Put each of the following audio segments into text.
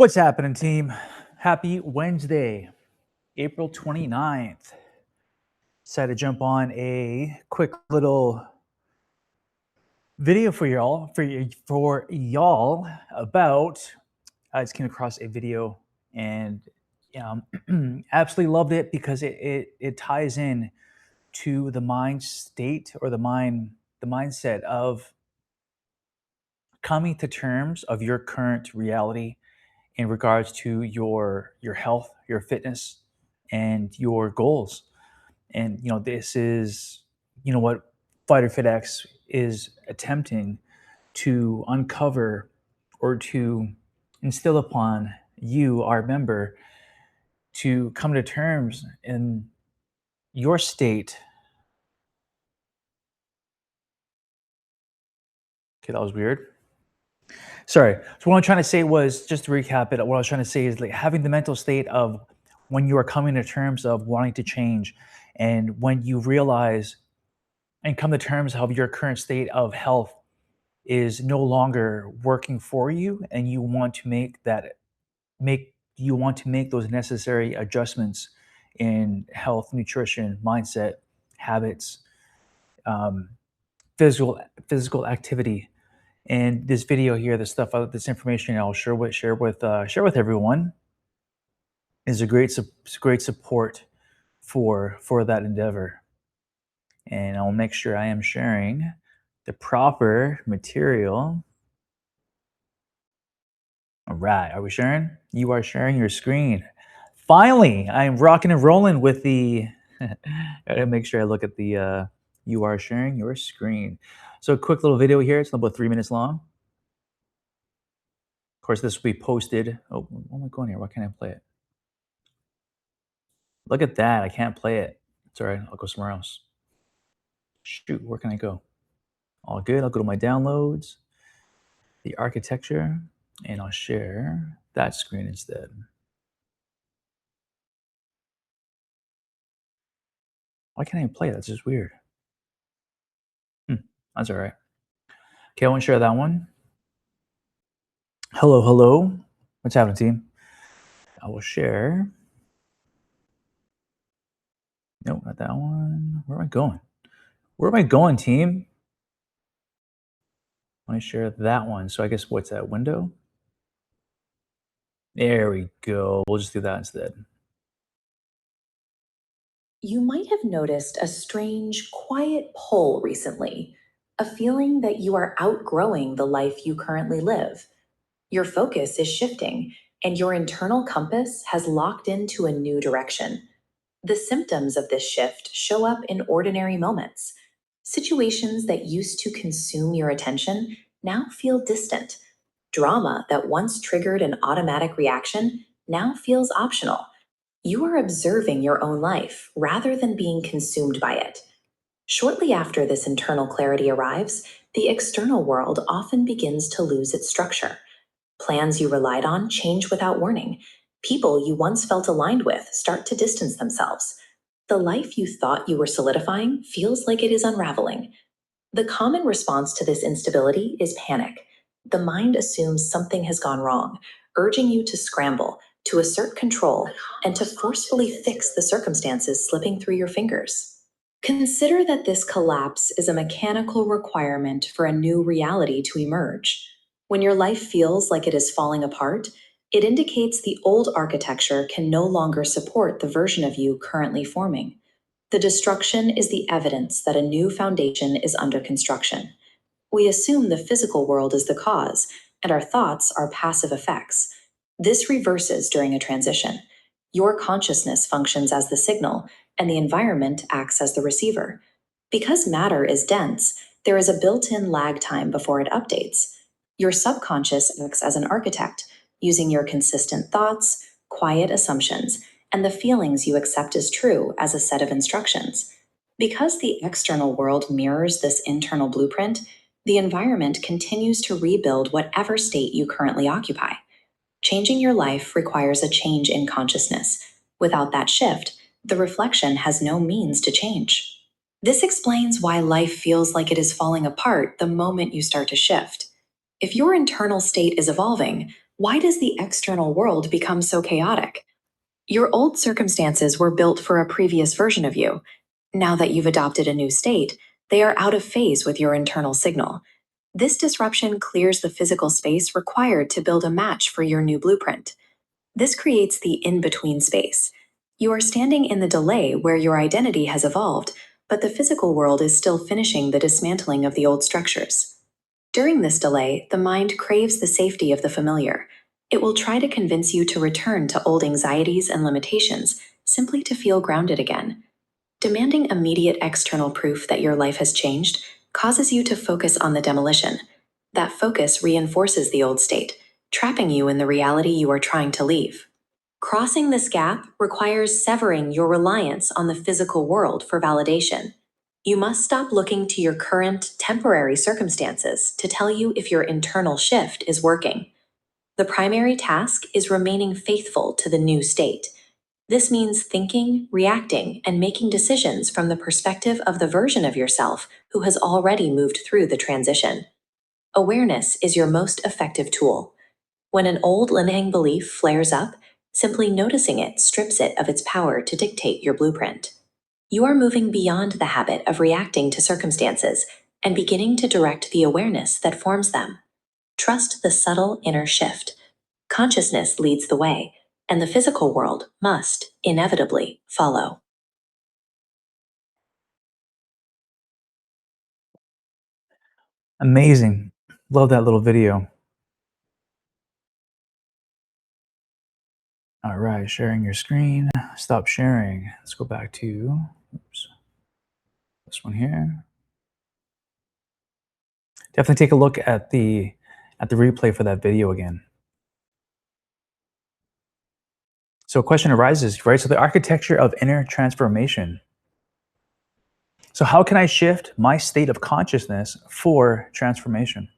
What's happening, team? Happy Wednesday, April 29th. Decided to jump on a quick little video for y'all about. I just came across a video and absolutely loved it because it ties in to the mind state or the mindset of coming to terms of your current reality in regards to your health, your fitness, and your goals. And this is what Fighter FitX is attempting to uncover or to instill upon you, our member, to come to terms in your state. Okay, that was weird. Sorry. So what I'm trying to say was, just to recap it, what I was trying to say is like having the mental state of when you are coming to terms of wanting to change, and when you realize and come to terms of your current state of health is no longer working for you, and you want to make those necessary adjustments in health, nutrition, mindset, habits, um, physical activity. And this video here, this information I'll share with everyone is a great support for that endeavor. And I'll make sure I am sharing the proper material. All right, are we sharing? You are sharing your screen. Finally, I'm rocking and rolling with the. Gotta make sure I look at the. You are sharing your screen. So, a quick little video here. It's about 3 minutes long. Of course, this will be posted. Oh, what am I going here? Why can't I play it? Look at that. I can't play it. It's all right. I'll go somewhere else. Shoot, where can I go? All good. I'll go to my downloads, the architecture, and I'll share that screen instead. Why can't I play it? That's just weird. That's all right. Okay, I won't share that one. Hello, hello. What's happening, team? I will share. Nope, not that one. Where am I going? Where am I going, team? I want to share that one. So I guess what's that window? There we go. We'll just do that instead. You might have noticed a strange, quiet pull recently, a feeling that you are outgrowing the life you currently live. Your focus is shifting, and your internal compass has locked into a new direction. The symptoms of this shift show up in ordinary moments. Situations that used to consume your attention now feel distant. Drama that once triggered an automatic reaction now feels optional. You are observing your own life rather than being consumed by it. Shortly after this internal clarity arrives, the external world often begins to lose its structure. Plans you relied on change without warning. People you once felt aligned with start to distance themselves. The life you thought you were solidifying feels like it is unraveling. The common response to this instability is panic. The mind assumes something has gone wrong, urging you to scramble, to assert control, and to forcefully fix the circumstances slipping through your fingers. Consider that this collapse is a mechanical requirement for a new reality to emerge. When your life feels like it is falling apart, it indicates the old architecture can no longer support the version of you currently forming. The destruction is the evidence that a new foundation is under construction. We assume the physical world is the cause, and our thoughts are passive effects. This reverses during a transition. Your consciousness functions as the signal, and the environment acts as the receiver. Because matter is dense, there is a built-in lag time before it updates. Your subconscious acts as an architect, using your consistent thoughts, quiet assumptions, and the feelings you accept as true as a set of instructions. Because the external world mirrors this internal blueprint, the environment continues to rebuild whatever state you currently occupy. Changing your life requires a change in consciousness. Without that shift, the reflection has no means to change. This explains why life feels like it is falling apart the moment you start to shift. If your internal state is evolving, Why does the external world become so chaotic? Your old circumstances were built for a previous version of you. Now that you've adopted a new state, they are out of phase with your internal signal. This disruption clears the physical space required to build a match for your new blueprint. This creates the in between space. You are standing in the delay where your identity has evolved, but the physical world is still finishing the dismantling of the old structures. During this delay, the mind craves the safety of the familiar. It will try to convince you to return to old anxieties and limitations simply to feel grounded again. Demanding immediate external proof that your life has changed causes you to focus on the demolition. That focus reinforces the old state, trapping you in the reality you are trying to leave. Crossing this gap requires severing your reliance on the physical world for validation. You must stop looking to your current, temporary circumstances to tell you if your internal shift is working. The primary task is remaining faithful to the new state. This means thinking, reacting, and making decisions from the perspective of the version of yourself who has already moved through the transition. Awareness is your most effective tool. When an old limiting belief flares up, simply noticing it strips it of its power to dictate your blueprint. You are moving beyond the habit of reacting to circumstances and beginning to direct the awareness that forms them. Trust the subtle inner shift. Consciousness leads the way, and the physical world must, inevitably, follow. Amazing. Love that little video. All right, sharing your screen. Stop sharing. Let's go back to oops, this one here. Definitely take a look at the replay for that video again. So a question arises, right? So the architecture of inner transformation. So how can I shift my state of consciousness for transformation?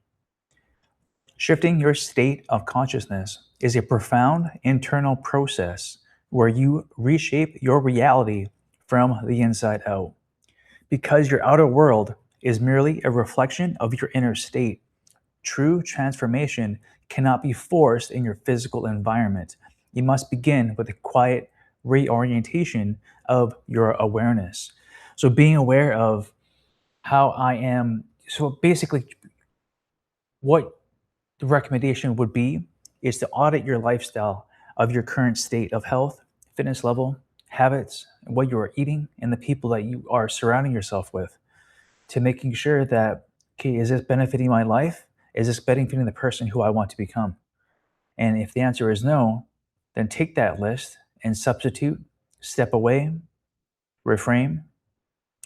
Shifting your state of consciousness is a profound internal process where you reshape your reality from the inside out. Because your outer world is merely a reflection of your inner state, true transformation cannot be forced in your physical environment. You must begin with a quiet reorientation of your awareness. So, being aware of how I am, so basically, what the recommendation would be is to audit your lifestyle of your current state of health, fitness level, habits, what you are eating, and the people that you are surrounding yourself with, to making sure that, okay, is this benefiting my life? Is this benefiting the person who I want to become? And if the answer is no, then take that list and substitute, step away, reframe,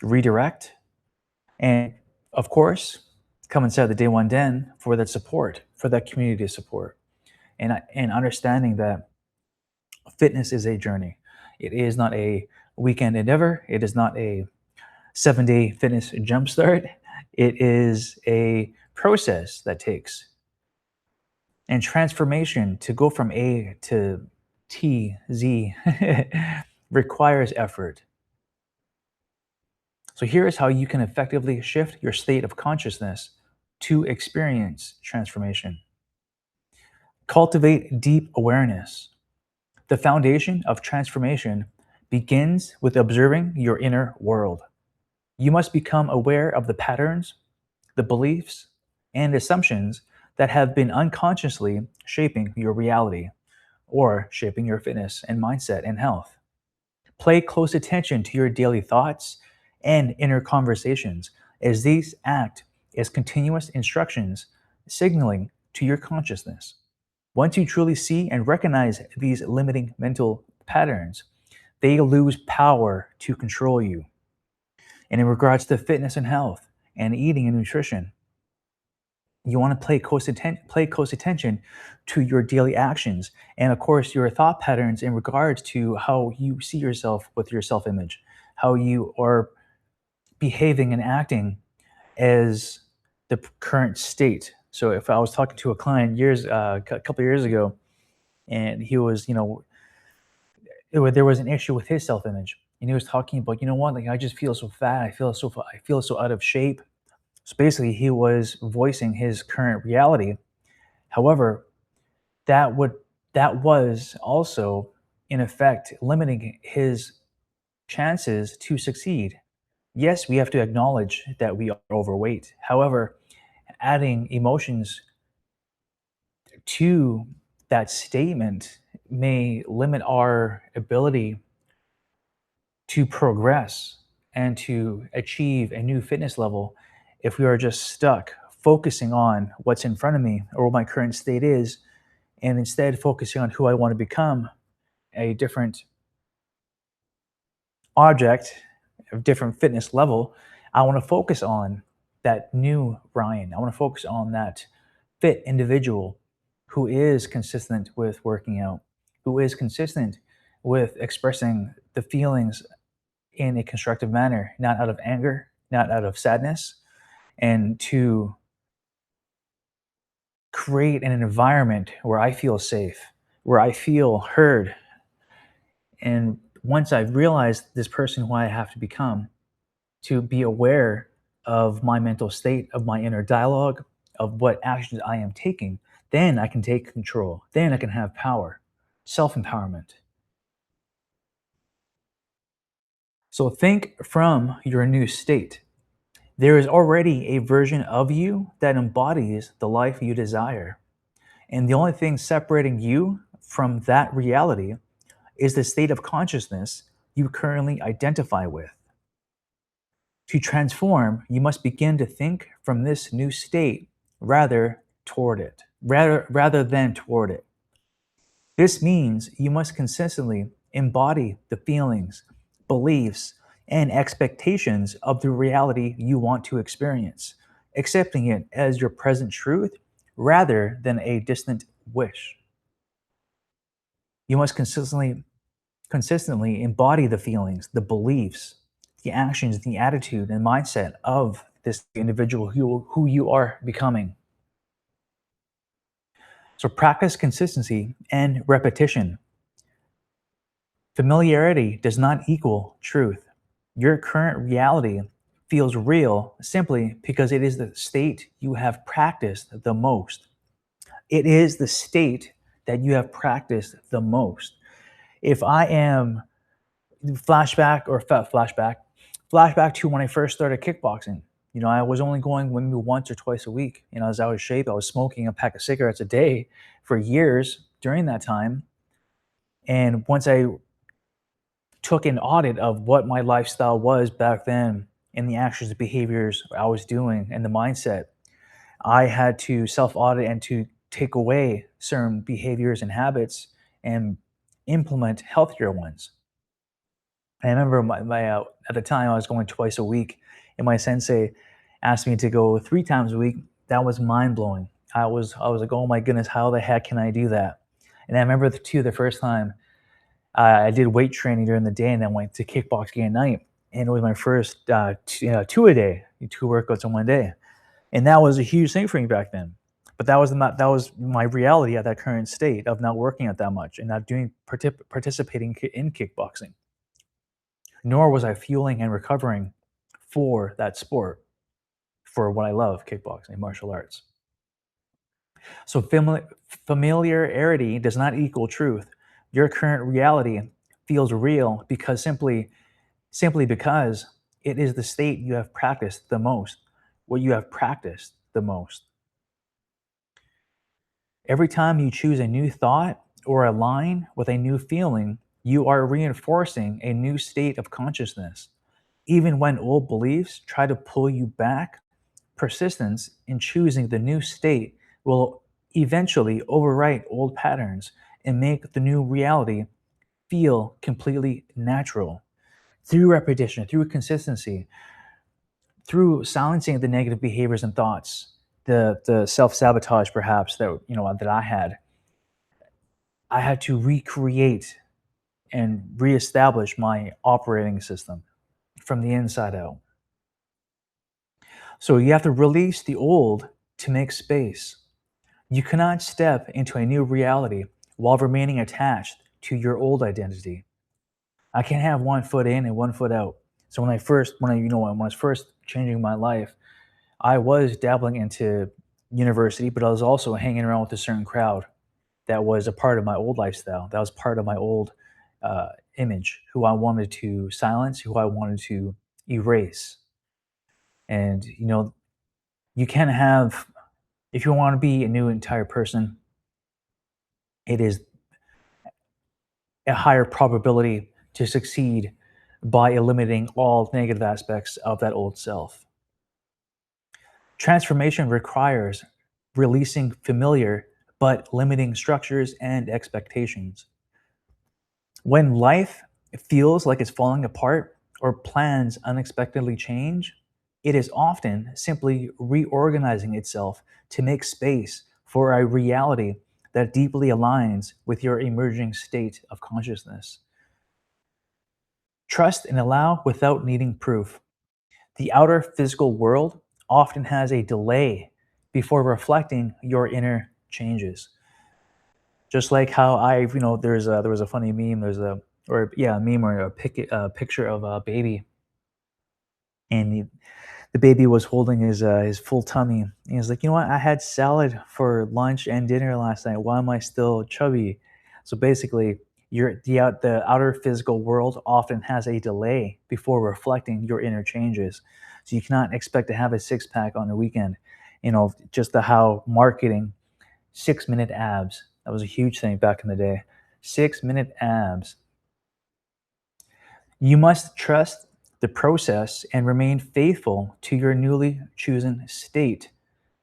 redirect, and of course, come inside the day one den for that support, for that community support, and understanding that fitness is a journey. It is not a weekend endeavor. It is not a 7-day fitness jumpstart. It is a process that takes and transformation to go from A to T, Z requires effort. So here is how you can effectively shift your state of consciousness to experience transformation. Cultivate deep awareness. The foundation of transformation begins with observing your inner world. You must become aware of the patterns, the beliefs, and assumptions that have been unconsciously shaping your reality or shaping your fitness and mindset and health. Pay close attention to your daily thoughts and inner conversations, as these act as continuous instructions signaling to your consciousness. Once you truly see and recognize these limiting mental patterns, they lose power to control you. And in regards to fitness and health and eating and nutrition, you want to pay close attention to your daily actions and, of course, your thought patterns in regards to how you see yourself with your self image, how you are behaving and acting as the current state. So, if I was talking to a client a couple years ago, and he was, there was an issue with his self image, and he was talking about, like, I just feel so fat, I feel so out of shape. So basically, he was voicing his current reality. However, that would that was also in effect limiting his chances to succeed. Yes, we have to acknowledge that we are overweight. However, adding emotions to that statement may limit our ability to progress and to achieve a new fitness level if we are just stuck focusing on what's in front of me or what my current state is, and instead focusing on who I want to become, a different object, a different fitness level. I want to focus on that new Ryan. I want to focus on that fit individual who is consistent with working out, who is consistent with expressing the feelings in a constructive manner, not out of anger, not out of sadness, and to create an environment where I feel safe, where I feel heard. And once I've realized this person who I have to become, to be aware of my mental state, of my inner dialogue, of what actions I am taking, then I can take control. Then I can have power, self empowerment. So think from your new state. There is already a version of you that embodies the life you desire. And the only thing separating you from that reality is the state of consciousness you currently identify with. To transform, you must begin to think from this new state rather than toward it. This means you must consistently embody the feelings, beliefs, and expectations of the reality you want to experience, accepting it as your present truth rather than a distant wish. You must consistently embody the feelings, the beliefs, the actions, the attitude, and mindset of this individual who you are becoming. So practice consistency and repetition. Familiarity does not equal truth. Your current reality feels real simply because it is the state you have practiced the most. It is the state that you have practiced the most. If I am flashback to when I first started kickboxing. You know, I was only going maybe once or twice a week. You know, I was out of shape. I was smoking a pack of cigarettes a day for years during that time. And once I took an audit of what my lifestyle was back then and the actions and behaviors I was doing and the mindset, I had to self audit and to take away certain behaviors and habits and implement healthier ones. I remember at the time I was going twice a week, and my sensei asked me to go 3 times a week. That was mind blowing. I was like, oh my goodness, how the heck can I do that? And I remember the first time I did weight training during the day, and then went to kickboxing at night, and it was my first two a day, 2 workouts in one day, and that was a huge thing for me back then. But that was my reality at that current state of not working out that much and not doing participating in kickboxing, nor was I fueling and recovering for that sport, for what I love, kickboxing, martial arts. So familiarity does not equal truth. Your current reality feels real because simply because it is the state you have practiced the most, what you have practiced the most. Every time you choose a new thought or align with a new feeling, you are reinforcing a new state of consciousness. Even when old beliefs try to pull you back, persistence in choosing the new state will eventually overwrite old patterns and make the new reality feel completely natural. Through repetition, through consistency, through silencing the negative behaviors and thoughts, the self-sabotage perhaps that I had to recreate and reestablish my operating system from the inside out. So you have to release the old to make space. You cannot step into a new reality while remaining attached to your old identity. I can't have one foot in and one foot out. So when I was first changing my life, I was dabbling into university, but I was also hanging around with a certain crowd. that was a part of my old lifestyle. That was part of my old image, who I wanted to silence, who I wanted to erase. And, you can have, if you want to be a new entire person, it is a higher probability to succeed by eliminating all negative aspects of that old self. Transformation requires releasing familiar but limiting structures and expectations. When life feels like it's falling apart or plans unexpectedly change, it is often simply reorganizing itself to make space for a reality that deeply aligns with your emerging state of consciousness. Trust and allow without needing proof. The outer physical world often has a delay before reflecting your inner changes. Just like how there was a funny meme, a meme or a picture of a baby, and the baby was holding his full tummy. And he was like, you know what? I had salad for lunch and dinner last night. Why am I still chubby? So basically, the outer physical world often has a delay before reflecting your inner changes. So you cannot expect to have a six pack on the weekend. Just the how marketing 6 minute abs, that was a huge thing back in the day. 6 minute abs. You must trust the process and remain faithful to your newly chosen state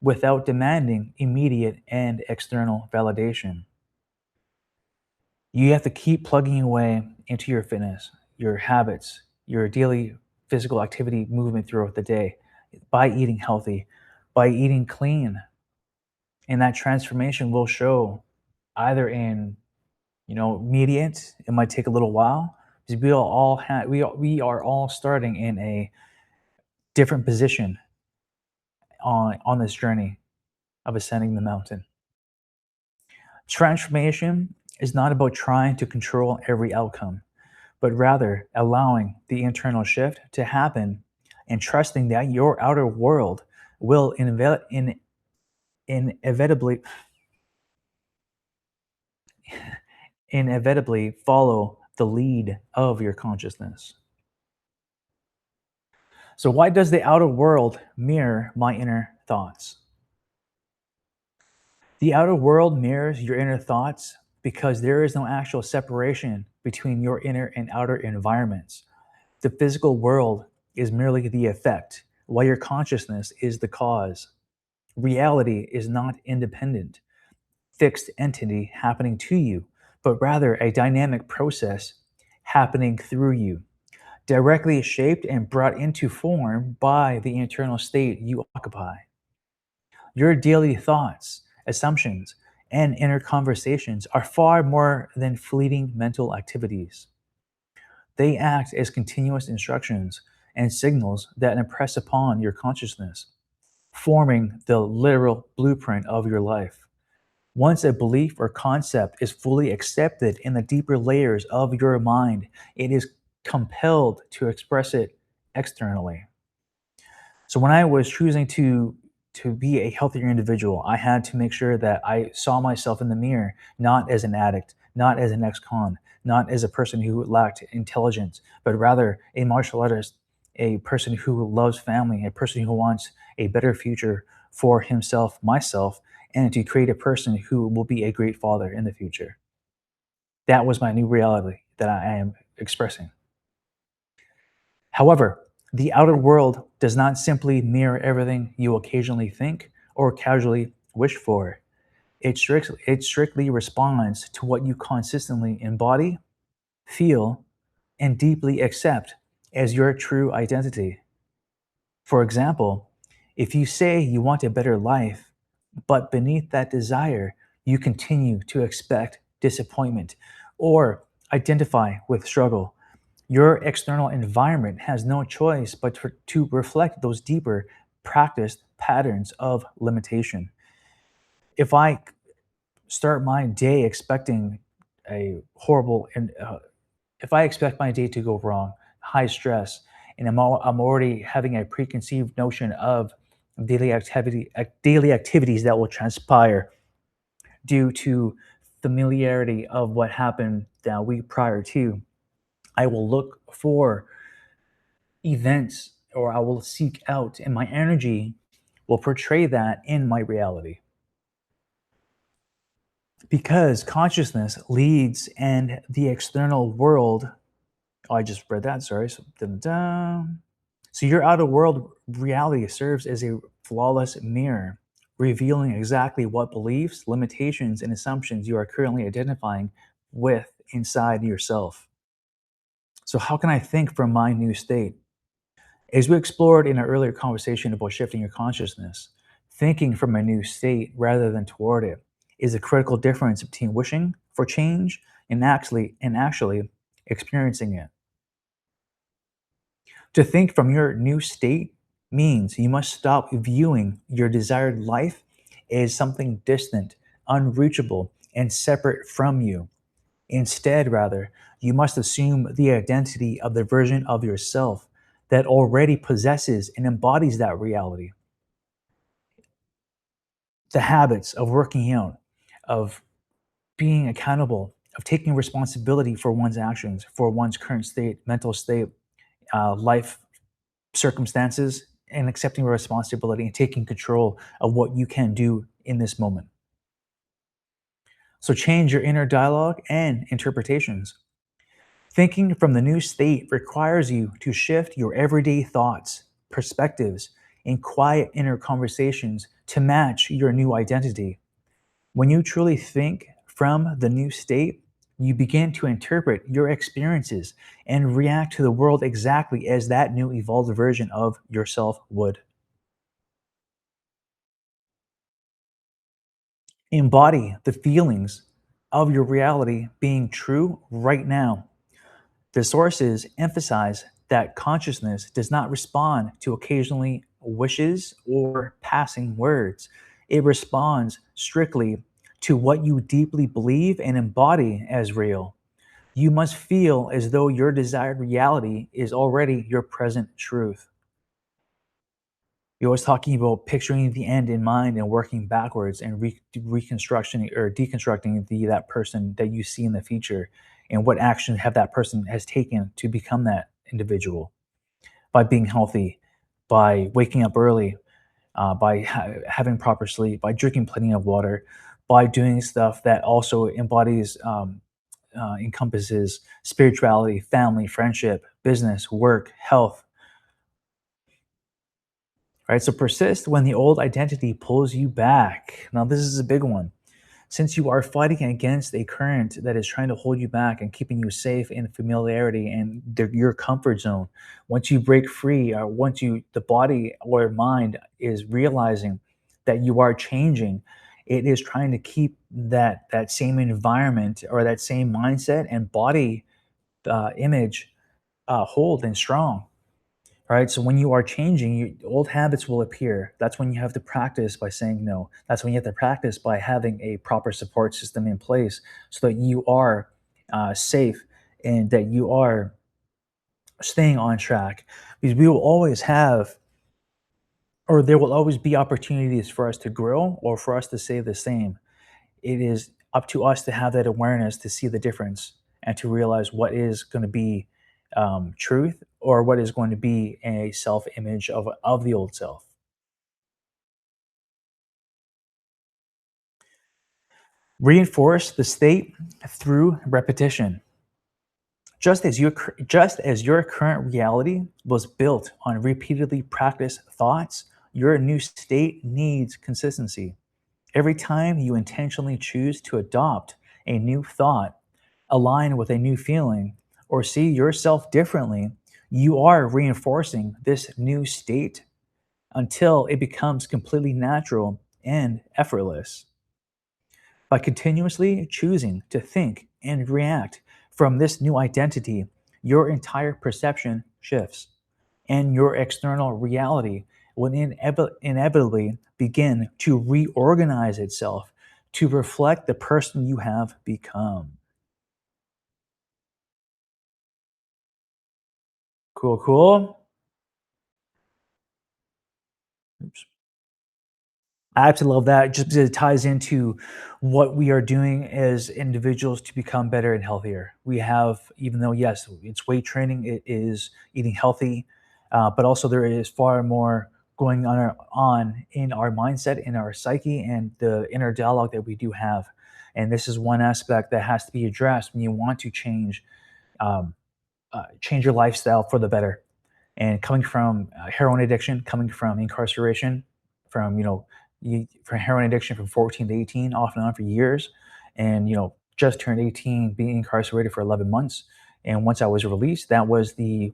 without demanding immediate and external validation. You have to keep plugging away into your fitness, your habits, your daily physical activity movement throughout the day by eating healthy, by eating clean. And that transformation will show either in, immediate, it might take a little while, because we are all starting in a different position on this journey of ascending the mountain. Transformation is not about trying to control every outcome, but rather allowing the internal shift to happen and trusting that your outer world will inevitably inevitably follow the lead of your consciousness. So why does the outer world mirror my inner thoughts? The outer world mirrors your inner thoughts because there is no actual separation between your inner and outer environments. The physical world is merely the effect, while your consciousness is the cause. Reality is not independent, fixed entity happening to you, but rather a dynamic process happening through you, directly shaped and brought into form by the internal state you occupy. Your daily thoughts, assumptions, and inner conversations are far more than fleeting mental activities. They act as continuous instructions and signals that impress upon your consciousness, forming the literal blueprint of your life. Once a belief or concept is fully accepted in the deeper layers of your mind, it is compelled to express it externally. So when I was choosing to be a healthier individual, I had to make sure that I saw myself in the mirror not as an addict, not as an ex-con, not as a person who lacked intelligence, but rather a martial artist, a person who loves family, a person who wants a better future for himself, myself, and to create a person who will be a great father in the future. That was my new reality that I am expressing. However, the outer world does not simply mirror everything you occasionally think or casually wish for. It strictly responds to what you consistently embody, feel, and deeply accept as your true identity. For example, if you say you want a better life, but beneath that desire, you continue to expect disappointment or identify with struggle, your external environment has no choice but to reflect those deeper practiced patterns of limitation. If I start my day expecting a horrible and if I expect my day to go wrong, high stress, and I'm already having a preconceived notion of daily activities that will transpire due to familiarity of what happened that week prior to. I will look for events or I will seek out, and my energy will portray that in my reality. Because consciousness leads and the external world. Oh, I just read that. Sorry. So, dun-dun-dun. So your outer world reality serves as a flawless mirror, revealing exactly what beliefs, limitations, and assumptions you are currently identifying with inside yourself. So, how can I think from my new state? As we explored in our earlier conversation about shifting your consciousness, thinking from a new state rather than toward it is a critical difference between wishing for change and actually experiencing it. To think from your new state means you must stop viewing your desired life as something distant, unreachable, and separate from you. Instead, rather, you must assume the identity of the version of yourself that already possesses and embodies that reality. The habits of working out, of being accountable, of taking responsibility for one's actions, for one's current state, mental state, life circumstances, and accepting responsibility and taking control of what you can do in this moment. So change your inner dialogue and interpretations. Thinking from the new state requires you to shift your everyday thoughts, perspectives, and quiet inner conversations to match your new identity. When you truly think from the new state, you begin to interpret your experiences and react to the world exactly as that new evolved version of yourself would. Embody the feelings of your reality being true right now. The sources emphasize that consciousness does not respond to occasionally wishes or passing words. It responds strictly to what you deeply believe and embody as real. You must feel as though your desired reality is already your present truth. You're always talking about picturing the end in mind and working backwards and reconstructing or deconstructing that person that you see in the future, and what action have that person has taken to become that individual by being healthy, by waking up early, by having proper sleep, by drinking plenty of water, by doing stuff that also embodies encompasses spirituality, family, friendship, business, work, health, right? So persist when the old identity pulls you back. Now, this is a big one. Since you are fighting against a current that is trying to hold you back and keeping you safe in familiarity and your comfort zone, once you break free, or once the body or mind is realizing that you are changing, it is trying to keep that same environment or that same mindset and body image hold and strong. Right. So when you are changing, old habits will appear. That's when you have to practice by saying no. That's when you have to practice by having a proper support system in place so that you are safe and that you are staying on track. Because we will always have, or there will always be opportunities for us to grow or for us to stay the same. It is up to us to have that awareness to see the difference and to realize what is going to be truth or what is going to be a self image of the old self. Reinforce the state through repetition. Just as your current reality was built on repeatedly practiced thoughts, your new state needs consistency. Every time you intentionally choose to adopt a new thought, align with a new feeling, or see yourself differently, you are reinforcing this new state until it becomes completely natural and effortless. By continuously choosing to think and react from this new identity, your entire perception shifts, and your external reality will inevitably begin to reorganize itself to reflect the person you have become. Cool, cool. Oops. I absolutely love that just because it ties into what we are doing as individuals to become better and healthier. We have, even though, yes, it's weight training, it is eating healthy, but also there is far more going on in our mindset, in our psyche, and the inner dialogue that we do have. And this is one aspect that has to be addressed when you want to um, change your lifestyle for the better. And coming from heroin addiction, coming from incarceration, from from heroin addiction from 14 to 18, off and on for years, and just turned 18, being incarcerated for 11 months. And once I was released, that was the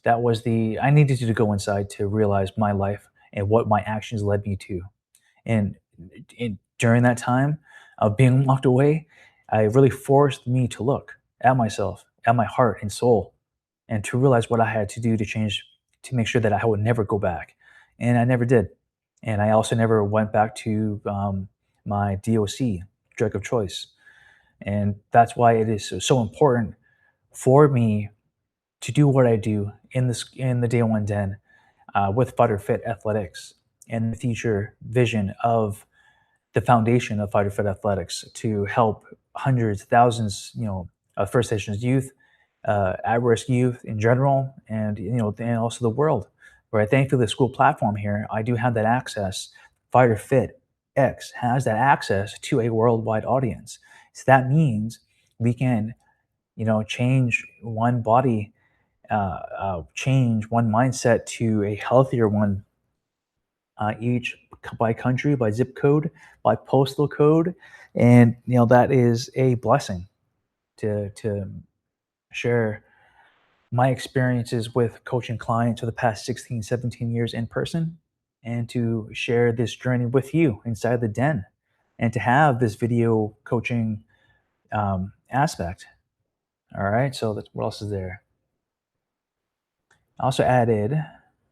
I needed to go inside to realize my life and what my actions led me to. And during that time of being locked away, I really forced me to look at myself, at my heart and soul, and to realize what I had to do to change, to make sure that I would never go back. And I never did. And I also never went back to my DOC, drug of choice. And that's why it is so important for me to do what I do in the day one den with Fighter Fit Athletics and the future vision of the foundation of Fighter Fit Athletics to help hundreds, thousands, of First Nations youth, at-risk youth in general, and and also the world. Right, thankfully, the school platform here, I do have that access. Fighter Fit X has that access to a worldwide audience. So that means we can, change one body, change one mindset to a healthier one, each by country, by zip code, by postal code, and that is a blessing to share my experiences with coaching clients for the past 16, 17 years in person, and to share this journey with you inside the den, and to have this video coaching aspect. All right, so that's what else is there. I also added,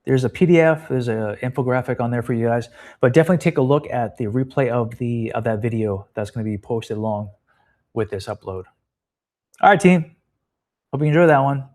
there's a PDF, there's a infographic on there for you guys, but definitely take a look at the replay of that video that's going to be posted along with this upload. All right, team. Hope you enjoy that one.